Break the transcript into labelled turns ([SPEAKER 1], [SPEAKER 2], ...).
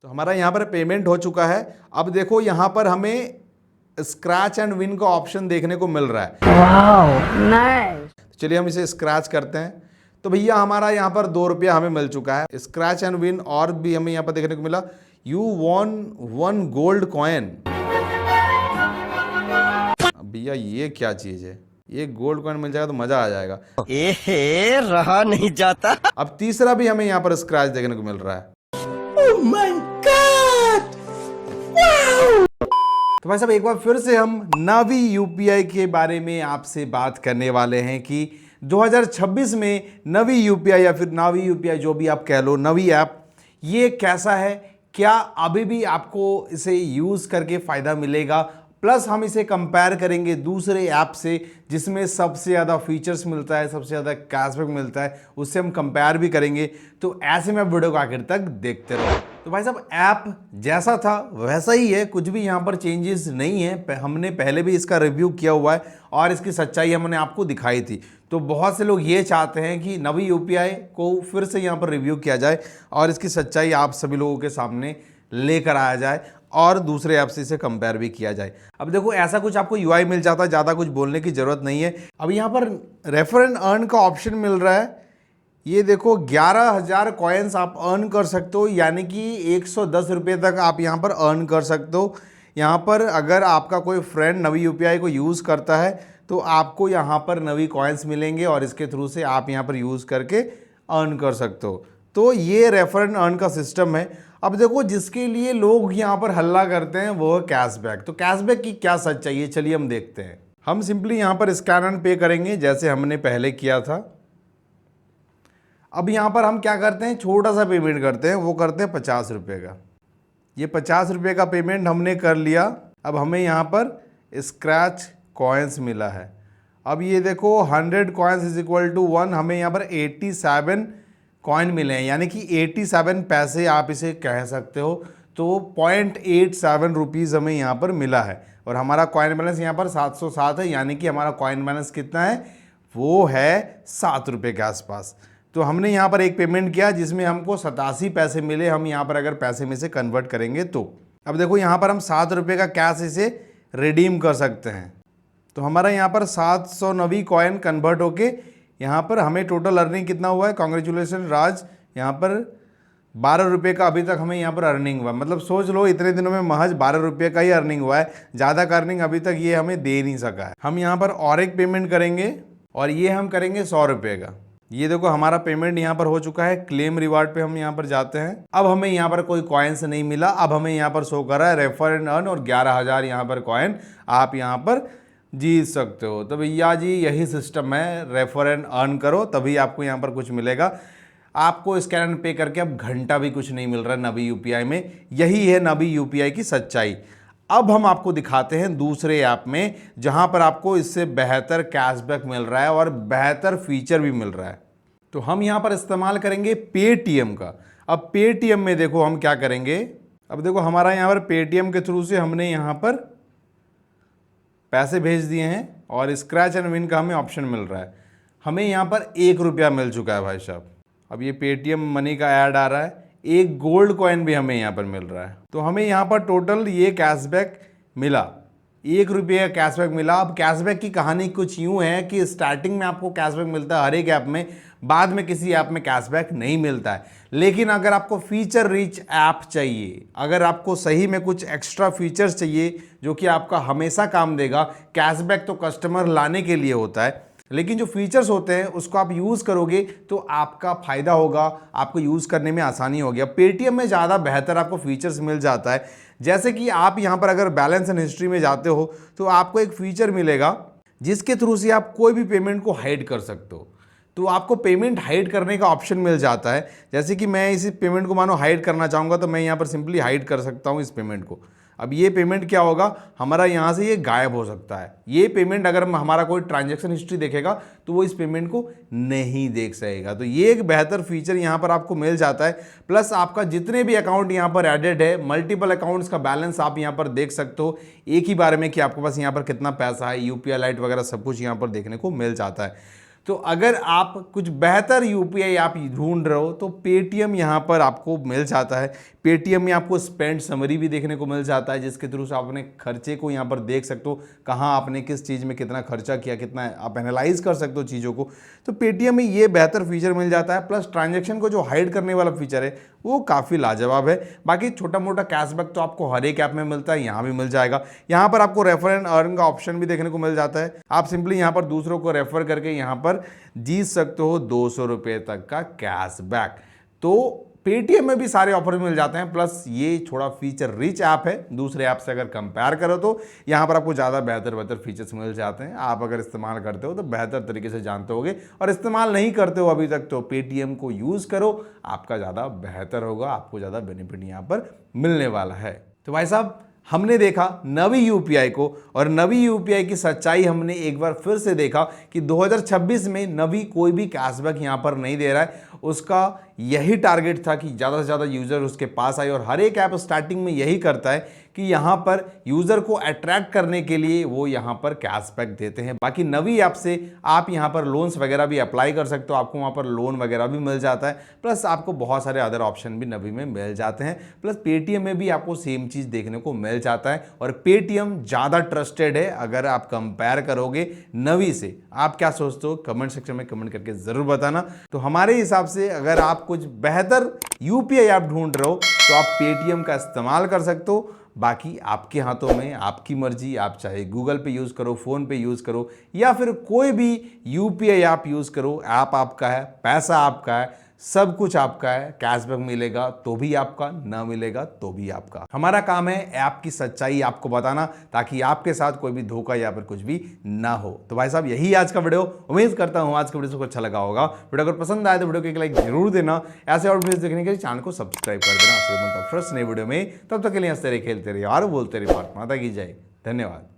[SPEAKER 1] तो हमारा यहाँ पर पेमेंट हो चुका है। अब देखो यहाँ पर हमें स्क्रैच एंड विन का ऑप्शन देखने को मिल रहा है।
[SPEAKER 2] Wow nice.
[SPEAKER 1] चलिए हम इसे स्क्रैच करते हैं। तो भैया हमारा यहाँ पर 2 रुपया हमें मिल चुका है। स्क्रैच एंड विन और भी हमें यहाँ पर देखने को मिला, यू वॉन 1 गोल्ड कॉइन। भैया ये क्या चीज़ है, ये गोल्ड कॉइन मिल जाएगा तो मज़ा आ जाएगा।
[SPEAKER 3] एहे रहा नहीं जाता।
[SPEAKER 1] अब तीसरा भी हमें यहाँ पर स्क्रैच देखने को मिल रहा है।
[SPEAKER 3] ओह माय गॉड,
[SPEAKER 1] तो भाई साहब एक बार फिर से हम नावी यूपीआई के बारे में आपसे बात करने वाले हैं कि 2026 में नवी यूपीआई या फिर नावी यूपीआई जो भी आप कह लो, नवी ऐप ये कैसा है, क्या अभी भी आपको इसे यूज़ करके फ़ायदा मिलेगा, प्लस हम इसे कंपेयर करेंगे दूसरे ऐप से जिसमें सबसे ज़्यादा फीचर्स मिलता है, सबसे ज़्यादा कैशबैक मिलता है, उससे हम कंपेयर भी करेंगे। तो ऐसे में वीडियो को आखिर तक देखते रहो। तो भाई साहब ऐप जैसा था वैसा ही है, कुछ भी यहाँ पर चेंजेस नहीं है। हमने पहले भी इसका रिव्यू किया हुआ है और इसकी सच्चाई हमने आपको दिखाई थी। तो बहुत से लोग ये चाहते हैं कि नवी यूपीआई को फिर से यहाँ पर रिव्यू किया जाए और इसकी सच्चाई आप सभी लोगों के सामने लेकर आया जाए और दूसरे ऐप से इसे कंपेयर भी किया जाए। अब देखो ऐसा कुछ आपको यूआई मिल जाता है, ज़्यादा कुछ बोलने की ज़रूरत नहीं है। अब यहाँ पर रेफर एंड अर्न का ऑप्शन मिल रहा है। ये देखो 11,000 कॉइन्स आप अर्न कर सकते हो, यानी कि 110 रुपये तक आप यहाँ पर अर्न कर सकते हो। यहाँ पर अगर आपका कोई फ्रेंड नवी यूपीआई को यूज़ करता है तो आपको यहाँ पर नवी कॉइन्स मिलेंगे और इसके थ्रू से आप यहाँ पर यूज़ करके अर्न कर सकते हो। तो ये रेफर एंड अर्न का सिस्टम है। अब देखो जिसके लिए लोग यहाँ पर हल्ला करते हैं वो है कैशबैक। तो कैशबैक की क्या सच्चाई है, चलिए हम देखते हैं। हम सिंपली यहाँ पर स्कैन एंड पे करेंगे जैसे हमने पहले किया था। अब यहाँ पर हम क्या करते हैं, छोटा सा पेमेंट करते हैं, वो करते हैं 50 रुपये का। ये 50 रुपये का पेमेंट हमने कर लिया। अब हमें यहाँ पर स्क्रैच कॉइन्स मिला है। अब ये देखो 100 कॉइन्स इज इक्वल टू 1, हमें यहाँ पर 87 कॉइन मिले हैं, यानी कि 87 पैसे आप इसे कह सकते हो। तो 0.87 रुपीज़ हमें यहाँ पर मिला है और हमारा कॉइन बैलेंस यहाँ पर 707 है, यानी कि हमारा कॉइन बैलेंस कितना है, वो है 7 रुपये के आसपास। तो हमने यहाँ पर एक पेमेंट किया जिसमें हमको 87 पैसे मिले। हम यहाँ पर अगर पैसे में से कन्वर्ट करेंगे तो अब देखो यहाँ पर हम 7 रुपये का कैश इसे रिडीम कर सकते हैं। तो हमारा यहाँ पर 790 कॉइन कन्वर्ट होके यहाँ पर हमें टोटल अर्निंग कितना हुआ है, कॉन्ग्रेचुलेसन राज, यहाँ पर 12 रुपये का अभी तक हमें यहाँ पर अर्निंग हुआ है। मतलब सोच लो इतने दिनों में महज 12 रुपये का ही अर्निंग हुआ है, ज़्यादा का अर्निंग अभी तक ये हमें दे नहीं सका है। हम यहाँ पर और एक पेमेंट करेंगे और ये हम करेंगे 100 रुपये का। ये देखो हमारा पेमेंट यहाँ पर हो चुका है। क्लेम रिवार्ड पे हम यहाँ पर जाते हैं। अब हमें यहाँ पर कोई कॉइन्स नहीं मिला। अब हमें यहाँ पर शो कर रहा है रेफर एंड अर्न और 11,000 यहाँ पर कॉइन आप यहाँ पर जीत सकते हो। तो भैया जी यही सिस्टम है, रेफर एंड अर्न करो तभी आपको यहाँ पर कुछ मिलेगा। आपको स्कैन एंड पे करके अब घंटा भी कुछ नहीं मिल रहा है नवी यूपीआई में। यही है नवी यूपीआई की सच्चाई। अब हम आपको दिखाते हैं दूसरे ऐप में जहाँ पर आपको इससे बेहतर कैशबैक मिल रहा है और बेहतर फीचर भी मिल रहा है। तो हम यहाँ पर इस्तेमाल करेंगे पेटीएम का। अब पेटीएम में देखो हम क्या करेंगे। अब देखो हमारा यहाँ पर पेटीएम के थ्रू से हमने यहाँ पर पैसे भेज दिए हैं और स्क्रैच एंड विन का हमें ऑप्शन मिल रहा है। हमें यहाँ पर 1 रुपया मिल चुका है भाई साहब। अब ये पेटीएम मनी का ऐड आ रहा है, 1 गोल्ड कॉइन भी हमें यहाँ पर मिल रहा है। तो हमें यहाँ पर टोटल ये कैशबैक मिला, 1 रुपये का कैशबैक मिला। अब कैशबैक की कहानी कुछ यूँ है कि स्टार्टिंग में आपको कैशबैक मिलता है हर एक ऐप में, बाद में किसी ऐप में कैशबैक नहीं मिलता है। लेकिन अगर आपको फीचर रिच ऐप चाहिए, अगर आपको सही में कुछ एक्स्ट्रा फीचर्स चाहिए जो कि आपका हमेशा काम देगा, कैशबैक तो कस्टमर लाने के लिए होता है, लेकिन जो फीचर्स होते हैं उसको आप यूज़ करोगे तो आपका फ़ायदा होगा, आपको यूज़ करने में आसानी होगी। अब पेटीएम में ज़्यादा बेहतर आपको फीचर्स मिल जाता है। जैसे कि आप यहाँ पर अगर बैलेंस एंड हिस्ट्री में जाते हो तो आपको एक फ़ीचर मिलेगा जिसके थ्रू से आप कोई भी पेमेंट को हाइड कर सकते हो। तो आपको पेमेंट हाइड करने का ऑप्शन मिल जाता है। जैसे कि मैं इस पेमेंट को मानो हाइड करना चाहूँगा तो मैं यहाँ पर सिंपली हाइड कर सकता हूँ इस पेमेंट को। अब ये पेमेंट क्या होगा, हमारा यहाँ से ये गायब हो सकता है। ये पेमेंट अगर हमारा कोई ट्रांजैक्शन हिस्ट्री देखेगा तो वो इस पेमेंट को नहीं देख सकेगा। तो ये एक बेहतर फीचर यहाँ पर आपको मिल जाता है। प्लस आपका जितने भी अकाउंट यहाँ पर एडेड है, मल्टीपल अकाउंट्स का बैलेंस आप यहाँ पर देख सकते हो एक ही बारे में कि आपके पास यहाँ पर कितना पैसा है, यूपीआई लाइट वगैरह सब कुछ यहाँ पर देखने को मिल जाता है। तो अगर आप कुछ बेहतर यूपीआई आप ढूंढ रहे हो तो पेटीएम यहाँ पर आपको मिल जाता है। पेटीएम में आपको स्पेंड समरी भी देखने को मिल जाता है, जिसके थ्रू से आप अपने खर्चे को यहाँ पर देख सकते हो, कहाँ आपने किस चीज़ में कितना खर्चा किया, कितना आप एनालाइज कर सकते हो चीज़ों को। तो पेटीएम में ये बेहतर फीचर मिल जाता है, प्लस ट्रांजैक्शन को जो हाइड करने वाला फीचर है वो काफ़ी लाजवाब है। बाकी छोटा मोटा कैशबैक तो आपको हर एक ऐप में मिलता है, यहाँ भी मिल जाएगा। यहाँ पर आपको रेफर एंड अर्न का ऑप्शन भी देखने को मिल जाता है। आप सिंपली यहाँ पर दूसरों को रेफर करके यहाँ पर जीत सकते हो 200 रुपये तक का कैशबैक। तो पेटीएम में भी सारे ऑफर मिल जाते हैं, प्लस ये थोड़ा फीचर रिच ऐप है दूसरे ऐप से अगर कंपेयर करो तो यहाँ पर आपको ज़्यादा बेहतर फीचर्स मिल जाते हैं। आप अगर इस्तेमाल करते हो तो बेहतर तरीके से जानते होगे, और इस्तेमाल नहीं करते हो अभी तक तो पेटीएम को यूज़ करो, आपका ज़्यादा बेहतर होगा, आपको ज़्यादा बेनिफिट यहाँ पर मिलने वाला है। तो भाई साहब हमने देखा नवी यूपीआई को, और नवी यूपीआई की सच्चाई हमने एक बार फिर से देखा कि 2026 में नवी कोई भी कैशबैक यहाँ पर नहीं दे रहा है। उसका यही टारगेट था कि ज़्यादा से ज़्यादा यूज़र उसके पास आए, और हर एक ऐप स्टार्टिंग में यही करता है कि यहाँ पर यूज़र को अट्रैक्ट करने के लिए वो यहाँ पर कैशबैक देते हैं। बाकी नवी ऐप से आप यहाँ पर लोन्स वगैरह भी अप्लाई कर सकते हो, आपको वहाँ पर लोन वगैरह भी मिल जाता है, प्लस आपको बहुत सारे अदर ऑप्शन भी नवी में मिल जाते हैं। प्लस पेटीएम में भी आपको सेम चीज़ देखने को मिल जाता है, और पेटीएम ज़्यादा ट्रस्टेड है अगर आप कंपेयर करोगे नवी से। आप क्या सोचते हो कमेंट सेक्शन में कमेंट करके ज़रूर बताना। तो हमारे हिसाब से अगर आप कुछ बेहतर यूपीआई ऐप ढूंढ रहे हो तो आप पेटीएम का इस्तेमाल कर सकते हो। बाकी आपके हाथों में, आपकी मर्जी, आप चाहे गूगल पे यूज़ करो, फ़ोन पे यूज़ करो, या फिर कोई भी यूपीआई ऐप यूज़ करो। ऐप आपका है, पैसा आपका है, सब कुछ आपका है। कैशबैक मिलेगा तो भी आपका, ना मिलेगा तो भी आपका। हमारा काम है ऐप की सच्चाई आपको बताना, ताकि आपके साथ कोई भी धोखा या फिर कुछ भी ना हो। तो भाई साहब यही आज का वीडियो, उम्मीद करता हूँ आज का वीडियो को अच्छा लगा होगा। वीडियो अगर पसंद आए तो वीडियो को एक लाइक जरूर देना। ऐसे और वीडियो देखने के लिए चैनल को सब्सक्राइब कर देना। फिर मिलता हूं फर्स्ट नई वीडियो में, तब तक के लिए हंसते रहे, खेलते रहे और बोलते रहे, भारत माता की जय। धन्यवाद।